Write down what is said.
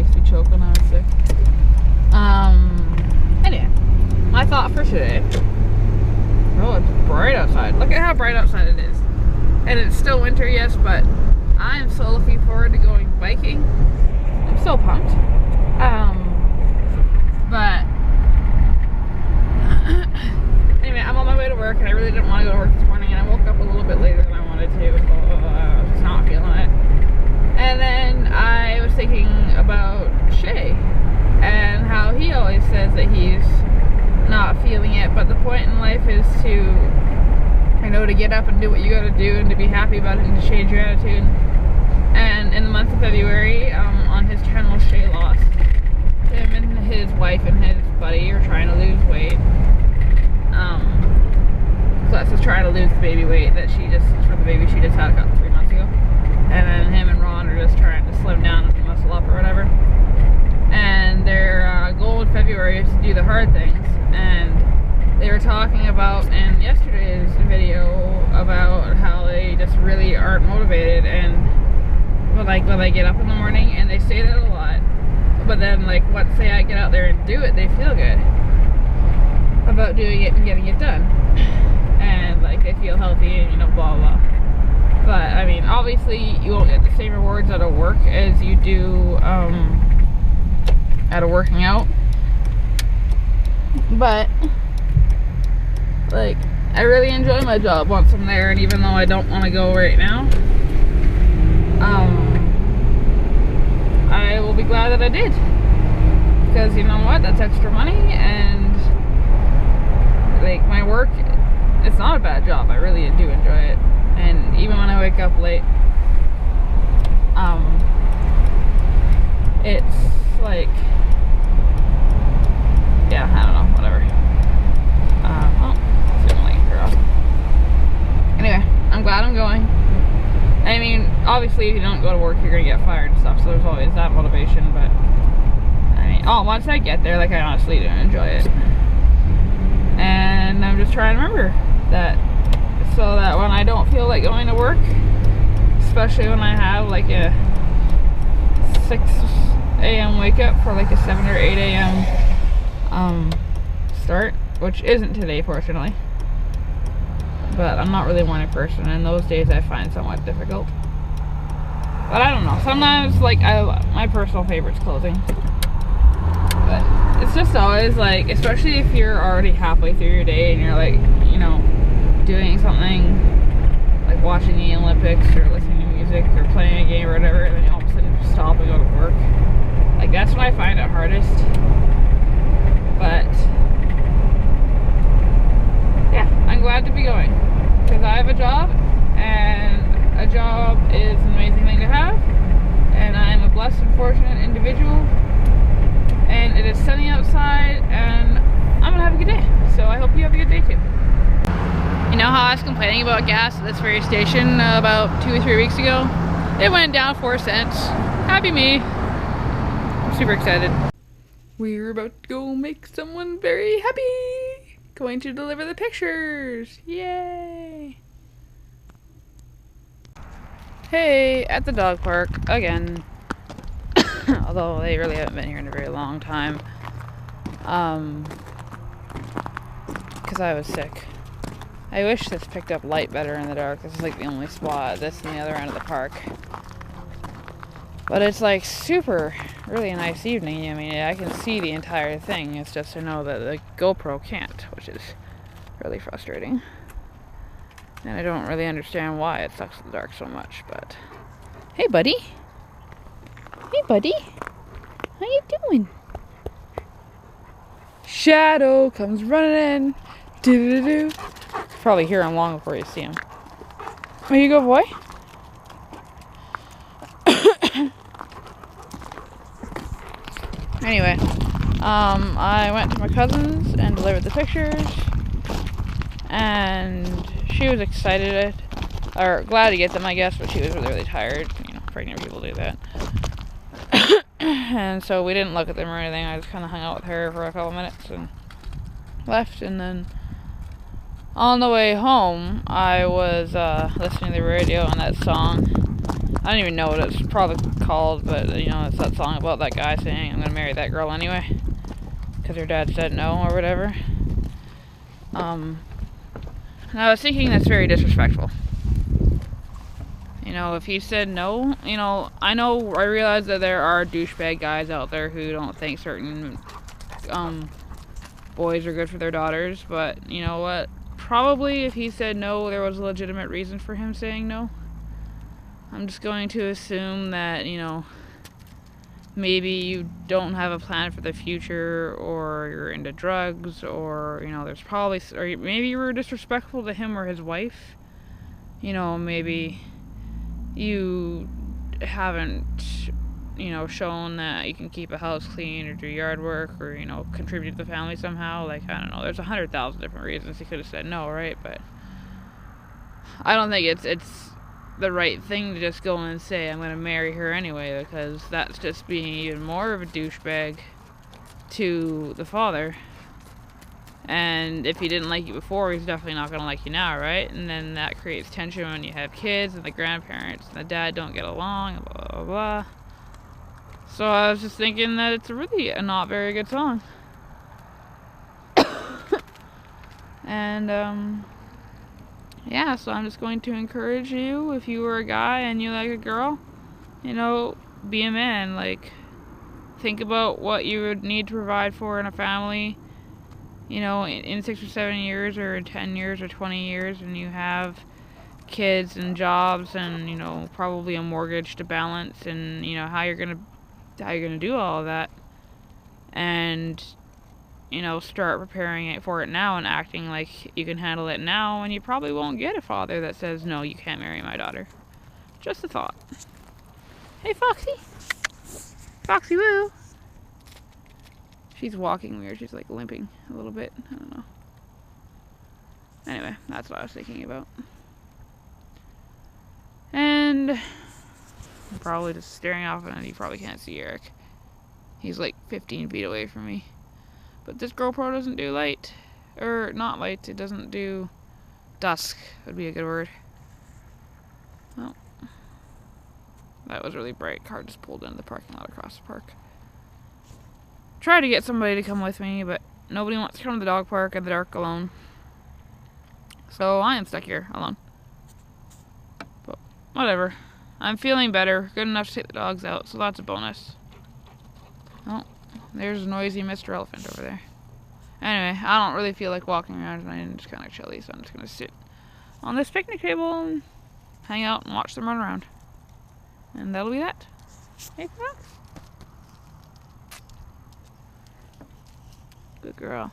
used to be choking when I was sick. Anyway, my thought for today. Oh, it's bright outside. Look at how bright outside it is. And it's still winter, yes, but I am so looking forward to going biking. I'm so pumped. But anyway, I'm on my way to work, and I really didn't want to go to work this morning, and I woke up a little bit later than I wanted to. I was just not feeling it. And then I was thinking about Shay and how he always says that he's not feeling it, but the point in life is to, to get up and do what you gotta do and to be happy about it and to change your attitude. And in the month of February, on his channel, Shay Lost, him and his wife and his buddy are trying to lose weight. Plus is trying to lose the baby weight that she just had a couple 3 months ago. And then him and Ron are just trying to slim down and muscle up or whatever. And their goal in February is to do the hard things. And they were talking about in yesterday's video about how they just really aren't motivated, and when they get up in the morning, and they say that a lot, but then once say I get out there and do it, they feel good about doing it and getting it done, and they feel healthy and blah blah. But I mean, obviously you won't get the same rewards out of work as you do out of working out, but I really enjoy my job once I'm there, and even though I don't want to go right now, I will be glad that I did, because you know what, that's extra money, and my work, it's not a bad job. I really do enjoy it, and even when I wake up late, it's yeah, I don't know, whatever. Anyway, I'm glad I'm going. I mean, obviously if you don't go to work, you're gonna get fired and stuff, so there's always that motivation, but I mean, once I get there, I honestly do enjoy it. And I'm just trying to remember that, so that when I don't feel like going to work, especially when I have a 6 a.m. wake up for a 7 or 8 a.m. Start, which isn't today, fortunately. But I'm not really a morning person, and those days I find somewhat difficult. But I don't know. Sometimes, my personal favorite's closing. But it's just always, especially if you're already halfway through your day and you're, doing something, watching the Olympics or listening to music or playing a game or whatever, and then you all of a sudden just stop and go to work. That's when I find it hardest. But yeah, I'm glad to be going, because I have a job, and a job is an amazing thing to have, and I'm a blessed and fortunate individual, and it is sunny outside, and I'm gonna have a good day, so I hope you have a good day too. You know how I was complaining about gas at this very station about 2 or 3 weeks ago? It went down 4 cents. Happy me. I'm super excited. We're about to go make someone very happy. Going to deliver the pictures. Yay! Hey, at the dog park again. Although they really haven't been here in a very long time. Because I was sick. I wish this picked up light better in the dark. This is the only spot, this and the other end of the park. But it's super, really nice evening. I mean, I can see the entire thing. It's just I know that the GoPro can't, which is really frustrating. And I don't really understand why it sucks in the dark so much, but... Hey, buddy. Hey, buddy. How you doing? Shadow comes running in. Do-do-do-do. Probably hear him long before you see him. There you go, boy. Anyway, I went to my cousin's and delivered the pictures, and she was excited, or glad to get them, I guess, but she was really, really tired. Pregnant people do that. And so we didn't look at them or anything. I just kind of hung out with her for a couple minutes and left, and then on the way home, I was listening to the radio, and that song, I don't even know what it's probably called, but you know, it's that song about that guy saying, I'm gonna marry that girl anyway, because her dad said no, or whatever. And I was thinking that's very disrespectful. You know, if he said no, you know, I realize that there are douchebag guys out there who don't think certain, boys are good for their daughters, but you know what? Probably if he said no, there was a legitimate reason for him saying no. I'm just going to assume that, you know, maybe you don't have a plan for the future, or you're into drugs, or, you know, there's probably, or maybe you were disrespectful to him or his wife. You know, maybe you haven't, you know, shown that you can keep a house clean or do yard work, or, you know, contribute to the family somehow. Like, I don't know, there's 100,000 different reasons he could have said no, right? But I don't think it's the right thing to just go and say, I'm gonna marry her anyway, because that's just being even more of a douchebag to the father. And if he didn't like you before, he's definitely not gonna like you now, right? And then that creates tension when you have kids and the grandparents and the dad don't get along, and blah blah blah. So I was just thinking that it's really a not very good song. And yeah, so I'm just going to encourage you, if you were a guy and you like a girl, you know, be a man. Like, think about what you would need to provide for in a family, you know, in 6 or 7 years, or 10 years, or 20 years, and you have kids and jobs and, you know, probably a mortgage to balance, and, you know, how you're gonna do all of that. And, you know, start preparing for it now and acting like you can handle it now, and you probably won't get a father that says, no, you can't marry my daughter. Just a thought. Hey, Foxy. Foxy Woo. She's walking weird. She's like limping a little bit. I don't know. Anyway, that's what I was thinking about. And I'm probably just staring off, and you probably can't see Eric. He's like 15 feet away from me. But this GoPro doesn't do light. Or, not light, it doesn't do dusk, would be a good word. Oh. That was really bright. Car just pulled into the parking lot across the park. Tried to get somebody to come with me, but nobody wants to come to the dog park in the dark alone. So I am stuck here alone. But whatever. I'm feeling better. Good enough to take the dogs out, so that's a bonus. Oh. There's a noisy Mr. Elephant over there. Anyway, I don't really feel like walking around tonight, and it's kind of chilly, so I'm just going to sit on this picnic table and hang out and watch them run around. And that'll be that. Hey, Fox. Good girl.